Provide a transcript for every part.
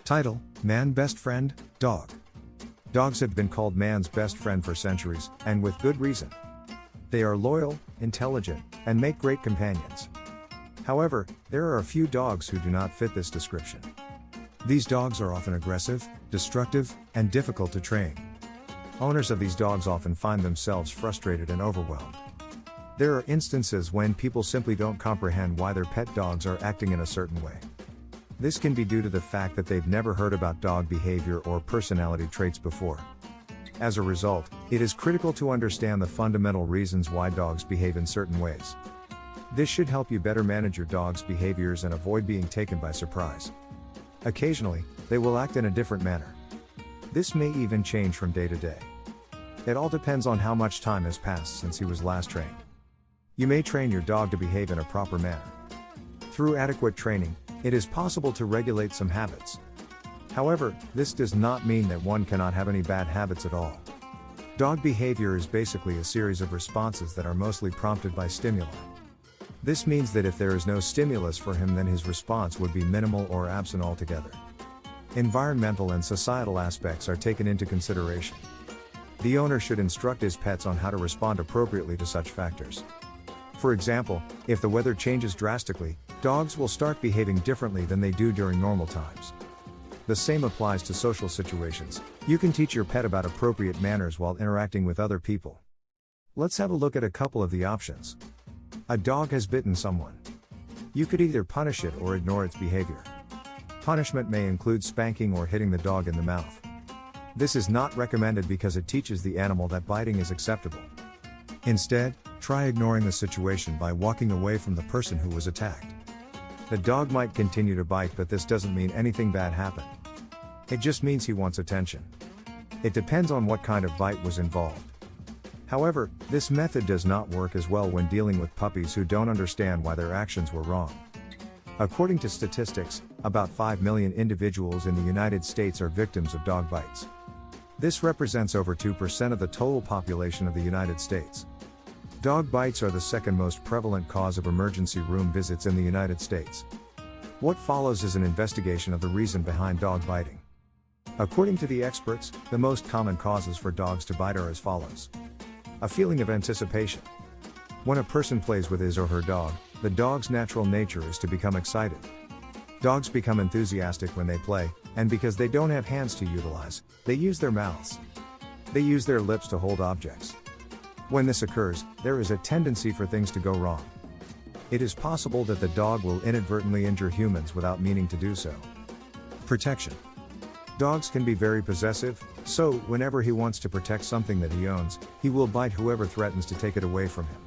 Title: Man Best Friend, Dog. Dogs have been called man's best friend for centuries, and with good reason. They are loyal, intelligent, and make great companions. However, there are a few dogs who do not fit this description. These dogs are often aggressive, destructive, and difficult to train. Owners of these dogs often find themselves frustrated and overwhelmed. There are instances when people simply don't comprehend why their pet dogs are acting in a certain way. This can be due to the fact that they've never heard about dog behavior or personality traits before. As a result, it is critical to understand the fundamental reasons why dogs behave in certain ways. This should help you better manage your dog's behaviors and avoid being taken by surprise. Occasionally, they will act in a different manner. This may even change from day to day. It all depends on how much time has passed since he was last trained. You may train your dog to behave in a proper manner. Through adequate training, it is possible to regulate some habits. However, this does not mean that one cannot have any bad habits at all. Dog behavior is basically a series of responses that are mostly prompted by stimuli. This means that if there is no stimulus for him, then his response would be minimal or absent altogether. Environmental and societal aspects are taken into consideration. The owner should instruct his pets on how to respond appropriately to such factors. For example, if the weather changes drastically, dogs will start behaving differently than they do during normal times. The same applies to social situations. You can teach your pet about appropriate manners while interacting with other people. Let's have a look at a couple of the options. A dog has bitten someone. You could either punish it or ignore its behavior. Punishment may include spanking or hitting the dog in the mouth. This is not recommended because it teaches the animal that biting is acceptable. Instead, try ignoring the situation by walking away from the person who was attacked. The dog might continue to bite, but this doesn't mean anything bad happened. It just means he wants attention. It depends on what kind of bite was involved. However, this method does not work as well when dealing with puppies who don't understand why their actions were wrong. According to statistics, about 5 million individuals in the United States are victims of dog bites. This represents over 2% of the total population of the United States. Dog bites are the second most prevalent cause of emergency room visits in the United States. What follows is an investigation of the reason behind dog biting. According to the experts, the most common causes for dogs to bite are as follows. A feeling of anticipation. When a person plays with his or her dog, the dog's natural nature is to become excited. Dogs become enthusiastic when they play, and because they don't have hands to utilize, they use their mouths. They use their lips to hold objects. When this occurs, there is a tendency for things to go wrong. It is possible that the dog will inadvertently injure humans without meaning to do so. Protection. Dogs can be very possessive, so whenever he wants to protect something that he owns, he will bite whoever threatens to take it away from him.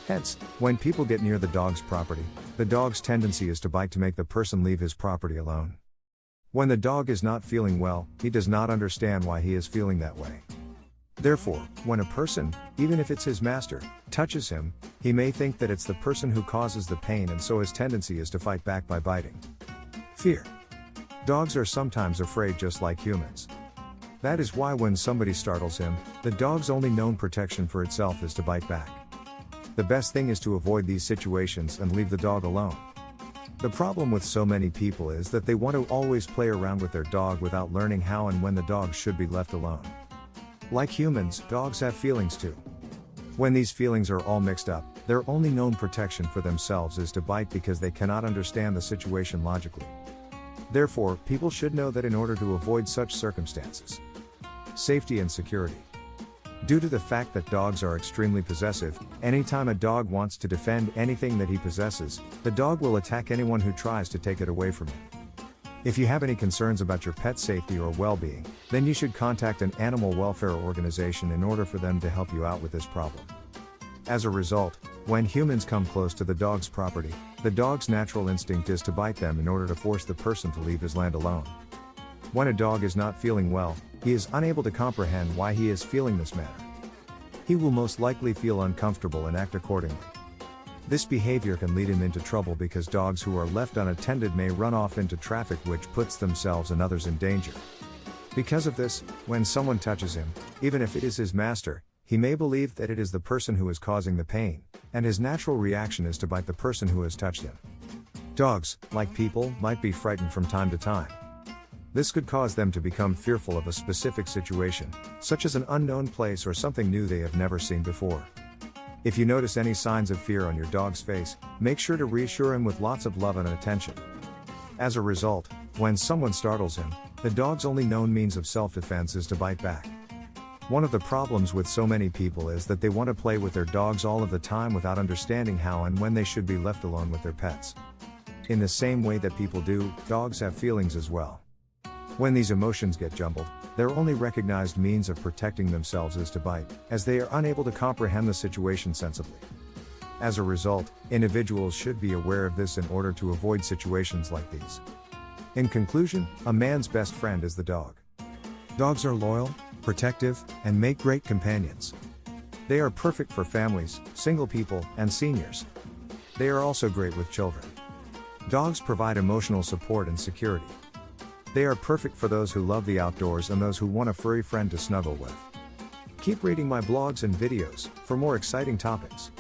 Hence, when people get near the dog's property, the dog's tendency is to bite to make the person leave his property alone. When the dog is not feeling well, he does not understand why he is feeling that way. Therefore, when a person, even if it's his master, touches him, he may think that it's the person who causes the pain, and so his tendency is to fight back by biting. Fear. Dogs are sometimes afraid just like humans. That is why when somebody startles him, the dog's only known protection for itself is to bite back. The best thing is to avoid these situations and leave the dog alone. The problem with so many people is that they want to always play around with their dog without learning how and when the dog should be left alone. Like humans, dogs have feelings too. When these feelings are all mixed up, their only known protection for themselves is to bite because they cannot understand the situation logically. Therefore, people should know that in order to avoid such circumstances. Safety and security. Due to the fact that dogs are extremely possessive, anytime a dog wants to defend anything that he possesses, the dog will attack anyone who tries to take it away from him. If you have any concerns about your pet's safety or well-being, then you should contact an animal welfare organization in order for them to help you out with this problem. As a result, when humans come close to the dog's property, the dog's natural instinct is to bite them in order to force the person to leave his land alone. When a dog is not feeling well, he is unable to comprehend why he is feeling this manner. He will most likely feel uncomfortable and act accordingly. This behavior can lead him into trouble because dogs who are left unattended may run off into traffic, which puts themselves and others in danger. Because of this, when someone touches him, even if it is his master, he may believe that it is the person who is causing the pain, and his natural reaction is to bite the person who has touched him. Dogs, like people, might be frightened from time to time. This could cause them to become fearful of a specific situation, such as an unknown place or something new they have never seen before. If you notice any signs of fear on your dog's face, make sure to reassure him with lots of love and attention. As a result, when someone startles him, the dog's only known means of self-defense is to bite back. One of the problems with so many people is that they want to play with their dogs all of the time without understanding how and when they should be left alone with their pets. In the same way that people do, dogs have feelings as well. When these emotions get jumbled, their only recognized means of protecting themselves is to bite, as they are unable to comprehend the situation sensibly. As a result, individuals should be aware of this in order to avoid situations like these. In conclusion, a man's best friend is the dog. Dogs are loyal, protective, and make great companions. They are perfect for families, single people, and seniors. They are also great with children. Dogs provide emotional support and security. They are perfect for those who love the outdoors and those who want a furry friend to snuggle with. Keep reading my blogs and videos for more exciting topics.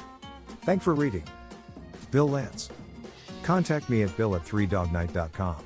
Thanks for reading. Bill Lance. Contact me at bill@3dognight.com.